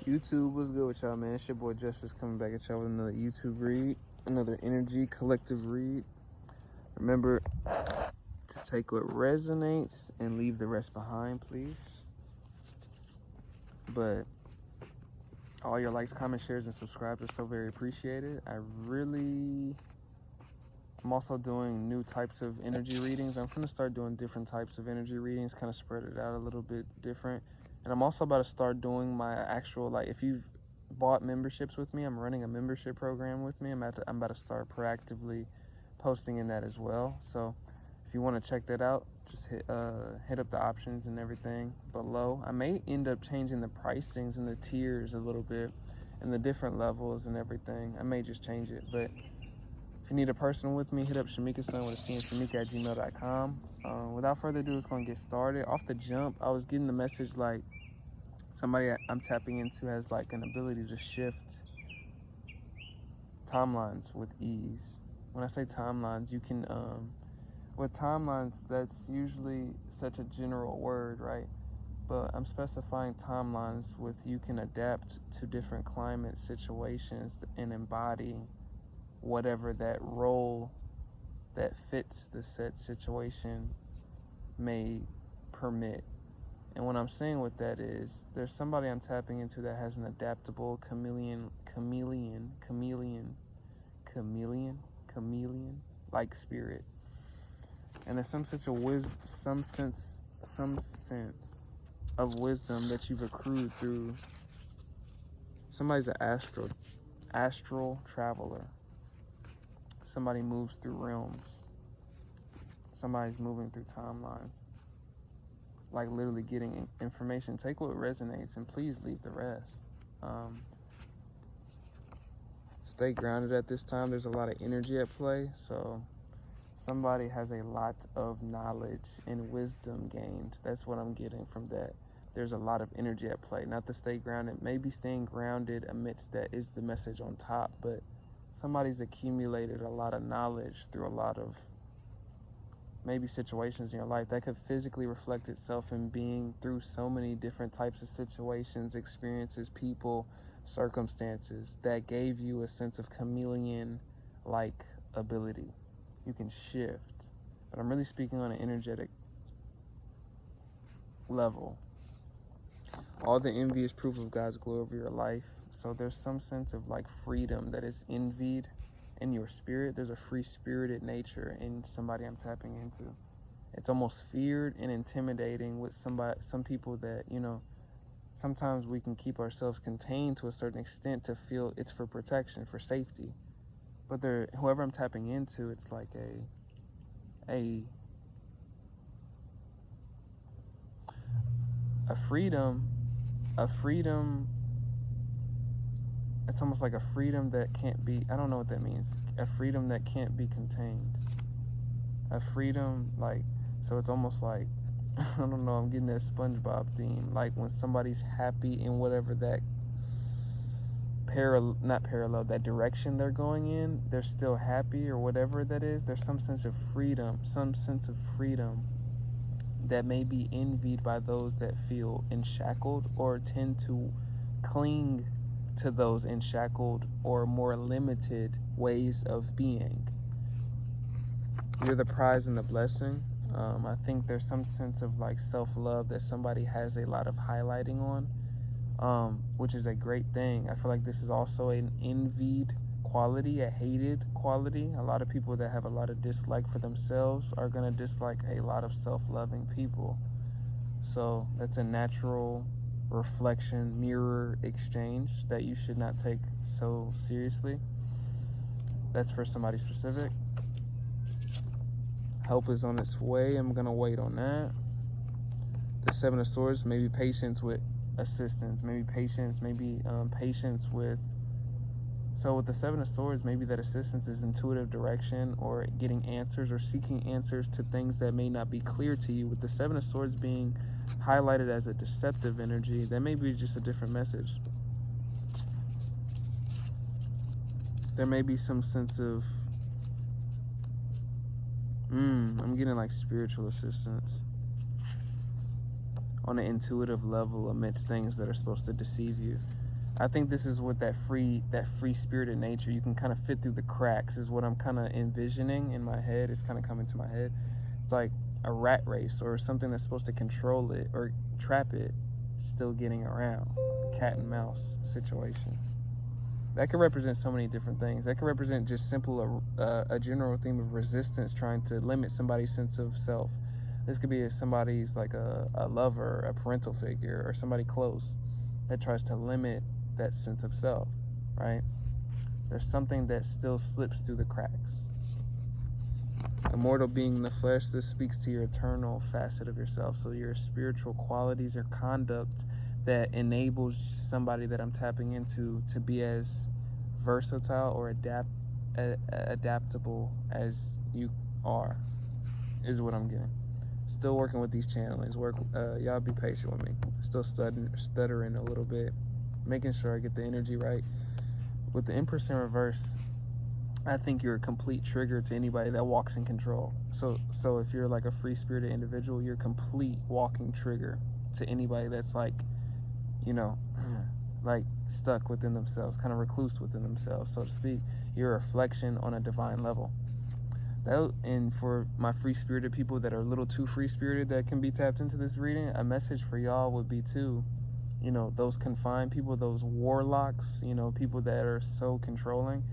YouTube, what's good with y'all, man? It's your boy Justice coming back at y'all with another YouTube read, another energy collective read. Remember to take what resonates and leave the rest behind, please. But all your likes, comments, shares, and subscribes are so very appreciated. I'm also doing new types of energy readings. I'm going to start doing different types of energy readings, kind of spread it out a little bit different. And I'm also about to start doing my actual, like, if you've bought memberships with me, I'm running a membership program with me. I'm about to start proactively posting in that as well. So if you want to check that out, just hit up the options and everything below. I may end up changing the pricings and the tiers a little bit and the different levels and everything. I may just change it, but if you need a personal with me, hit up Shamika-san with a C and Shamika@gmail.com. Without further ado, it's going to get started. Off the jump, I was getting the message like somebody I'm tapping into has like an ability to shift timelines with ease. When I say timelines, you can, with timelines, that's usually such a general word, right? But I'm specifying timelines with you can adapt to different climate situations and embody whatever that role that fits the set situation may permit. And what I'm saying with that is there's somebody I'm tapping into that has an adaptable chameleon like spirit. And there's some sense of wisdom that you've accrued through. Somebody's an astral traveler. Somebody moves through realms. Somebody's moving through timelines. Like literally getting information. Take what resonates and please leave the rest. Stay grounded at this time. There's a lot of energy at play. So somebody has a lot of knowledge and wisdom gained. That's what I'm getting from that. There's a lot of energy at play. Not to stay grounded. Maybe staying grounded amidst that is the message on top, but somebody's accumulated a lot of knowledge through a lot of maybe situations in your life that could physically reflect itself in being through so many different types of situations, experiences, people, circumstances that gave you a sense of chameleon-like ability. You can shift, but I'm really speaking on an energetic level. All the envy is proof of God's glory over your life. So there's some sense of like freedom that is envied in your spirit. There's a free-spirited nature in somebody I'm tapping into. It's almost feared and intimidating with some people that, you know, sometimes we can keep ourselves contained to a certain extent to feel it's for protection, for safety. But whoever I'm tapping into, it's like a freedom. It's almost like a freedom that can't be, I don't know what that means. A freedom that can't be contained. A freedom, like, so it's almost like, I don't know, I'm getting that SpongeBob theme. Like when somebody's happy in whatever that that direction they're going in, they're still happy or whatever that is. There's some sense of freedom that may be envied by those that feel enshackled or tend to cling to those enshackled or more limited ways of being. You're the prize and the blessing. I think there's some sense of like self-love that somebody has a lot of highlighting on, which is a great thing. I feel like this is also an envied quality, a hated quality. A lot of people that have a lot of dislike for themselves are going to dislike a lot of self-loving people. So that's a natural reflection, mirror exchange that you should not take so seriously. That's for somebody specific. Help is on its way. I'm going to wait on that. The Seven of Swords, maybe patience with assistance, maybe patience with. So with the Seven of Swords, maybe that assistance is intuitive direction or getting answers or seeking answers to things that may not be clear to you. With the Seven of Swords being highlighted as a deceptive energy, that may be just a different message. There may be some sense of, I'm getting like spiritual assistance on an intuitive level amidst things that are supposed to deceive you. I think this is what that free spirited nature, you can kind of fit through the cracks, is what I'm kind of envisioning in my head. It's kind of coming to my head. It's like a rat race or something that's supposed to control it or trap it, still getting around. Cat and mouse situation. That could represent so many different things. That could represent just a general theme of resistance, trying to limit somebody's sense of self. This could be somebody's like a lover, a parental figure, or somebody close that tries to limit that sense of self, right? There's something that still slips through the cracks. Immortal being in the flesh, this speaks to your eternal facet of yourself. So your spiritual qualities or conduct that enables somebody that I'm tapping into to be as versatile or adaptable as you are, is what I'm getting. Still working with these channelings. Y'all be patient with me. Still stuttering a little bit, making sure I get the energy right. With the Empress in reverse, I think you're a complete trigger to anybody that walks in control. So if you're like a free-spirited individual, you're a complete walking trigger to anybody that's like, like stuck within themselves, kind of recluse within themselves, so to speak. You're a reflection on a divine level. And for my free-spirited people that are a little too free-spirited that can be tapped into this reading, a message for y'all would be too, those confined people, those warlocks, people that are so controlling.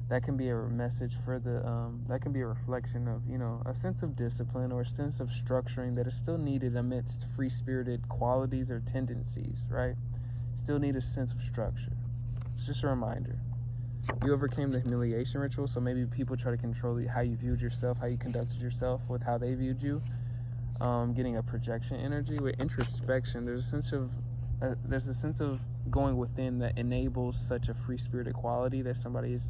That can be a message for that can be a reflection of, a sense of discipline or a sense of structuring that is still needed amidst free-spirited qualities or tendencies, right? Still need a sense of structure. It's just a reminder. You overcame the humiliation ritual, so maybe people try to control how you viewed yourself, how you conducted yourself with how they viewed you. Getting a projection energy. With introspection, there's a sense of going within that enables such a free-spirited quality that somebody is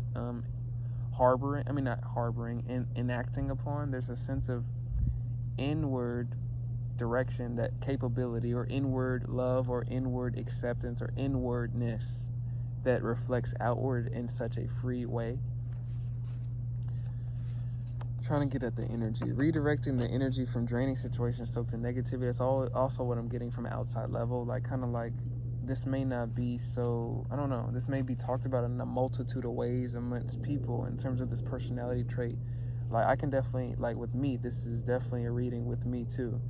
enacting upon. There's a sense of inward direction, that capability, or inward love, or inward acceptance, or inwardness that reflects outward in such a free way. Trying to get at the energy, redirecting the energy from draining situations soaked in negativity. That's also what I'm getting from an outside level. Like, kind of like, this may not be so, I don't know, this may be talked about in a multitude of ways amongst people in terms of this personality trait. Like, I can definitely, like with me, this is definitely a reading with me too.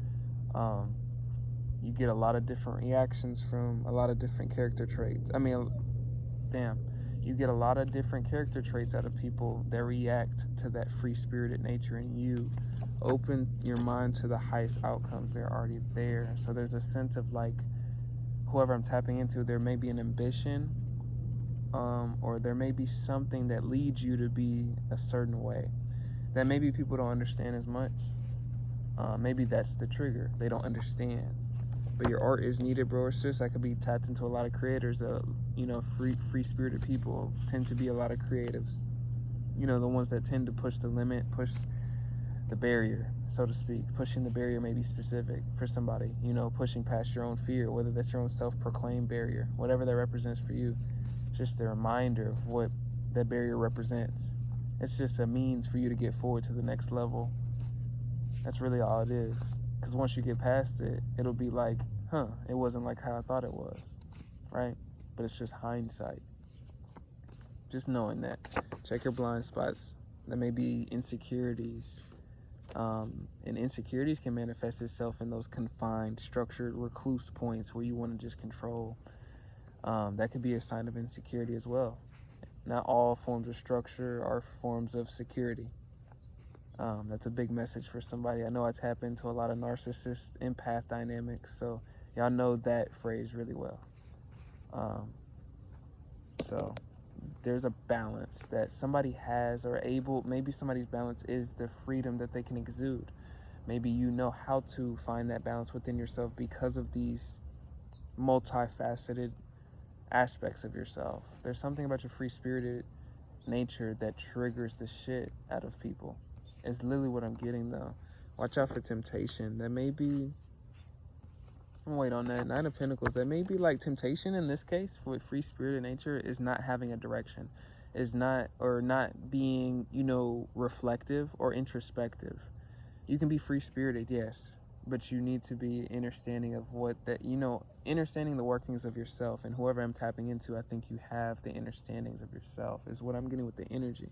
You get a lot of different reactions from a lot of different character traits. You get a lot of different character traits out of people that react to that free-spirited nature, and you open your mind to the highest outcomes. They're already there. So there's a sense of like, whoever I'm tapping into, there may be an ambition, or there may be something that leads you to be a certain way that maybe people don't understand as much. Maybe that's the trigger. They don't understand. But your art is needed, bro or sis. I could be tapped into a lot of creators. Free-spirited people tend to be a lot of creatives. The ones that tend to push the limit, push the barrier, so to speak. Pushing the barrier may be specific for somebody. Pushing past your own fear, whether that's your own self-proclaimed barrier, whatever that represents for you. Just a reminder of what that barrier represents. It's just a means for you to get forward to the next level. That's really all it is. Because once you get past it, it'll be like, it wasn't like how I thought it was, right? But it's just hindsight. Just knowing that. Check your blind spots. There may be insecurities. And insecurities can manifest itself in those confined, structured, recluse points where you want to just control. That could be a sign of insecurity as well. Not all forms of structure are forms of security. That's a big message for somebody. I know I tap into a lot of narcissist empath dynamics, so y'all know that phrase really well. So there's a balance that somebody has or able. Maybe somebody's balance is the freedom that they can exude. Maybe you know how to find that balance within yourself because of these multifaceted aspects of yourself. There's something about your free-spirited nature that triggers the shit out of people. It's literally what I'm getting, though. Watch out for temptation. That may be, I'm wait on that. Nine of Pentacles. That may be like temptation in this case with free-spirited nature is not having a direction. Is not being, reflective or introspective. You can be free-spirited, yes. but you need to be understanding of what that, understanding the workings of yourself. And whoever I'm tapping into, I think you have the understandings of yourself, is what I'm getting with the energy.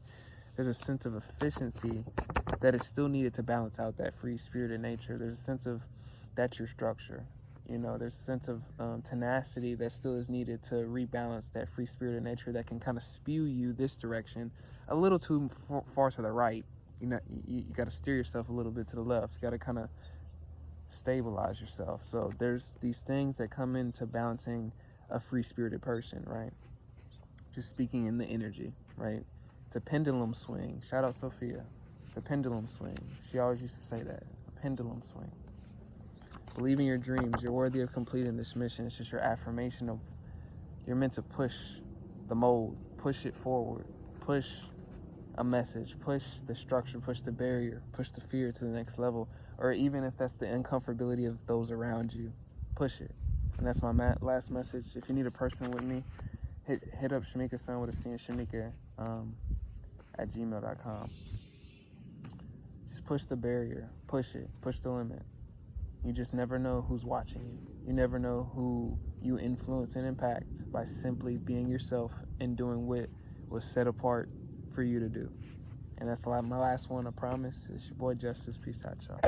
There's a sense of efficiency that is still needed to balance out that free spirited nature. There's a sense of that's your structure. There's a sense of tenacity that still is needed to rebalance that free spirited nature that can kind of spew you this direction a little too far to the right. You got to steer yourself a little bit to the left. You got to kind of stabilize yourself. So there's these things that come into balancing a free spirited person, right? Just speaking in the energy, right? It's a pendulum swing. Shout out Sophia. It's a pendulum swing. She always used to say that. A pendulum swing. Believe in your dreams. You're worthy of completing this mission. It's just your affirmation of you're meant to push the mold, push it forward, push a message, push the structure, push the barrier, push the fear to the next level. Or even if that's the uncomfortability of those around you, push it. And that's my last message. If you need a person with me, hit up Shamika-san with a C and Shamika at gmail.com. Just push the barrier, push it, push the limit. You just never know who's watching you. You never know who you influence and impact by simply being yourself and doing what was set apart for you to do. And that's my last one, I promise. It's your boy Justice. Peace out, y'all.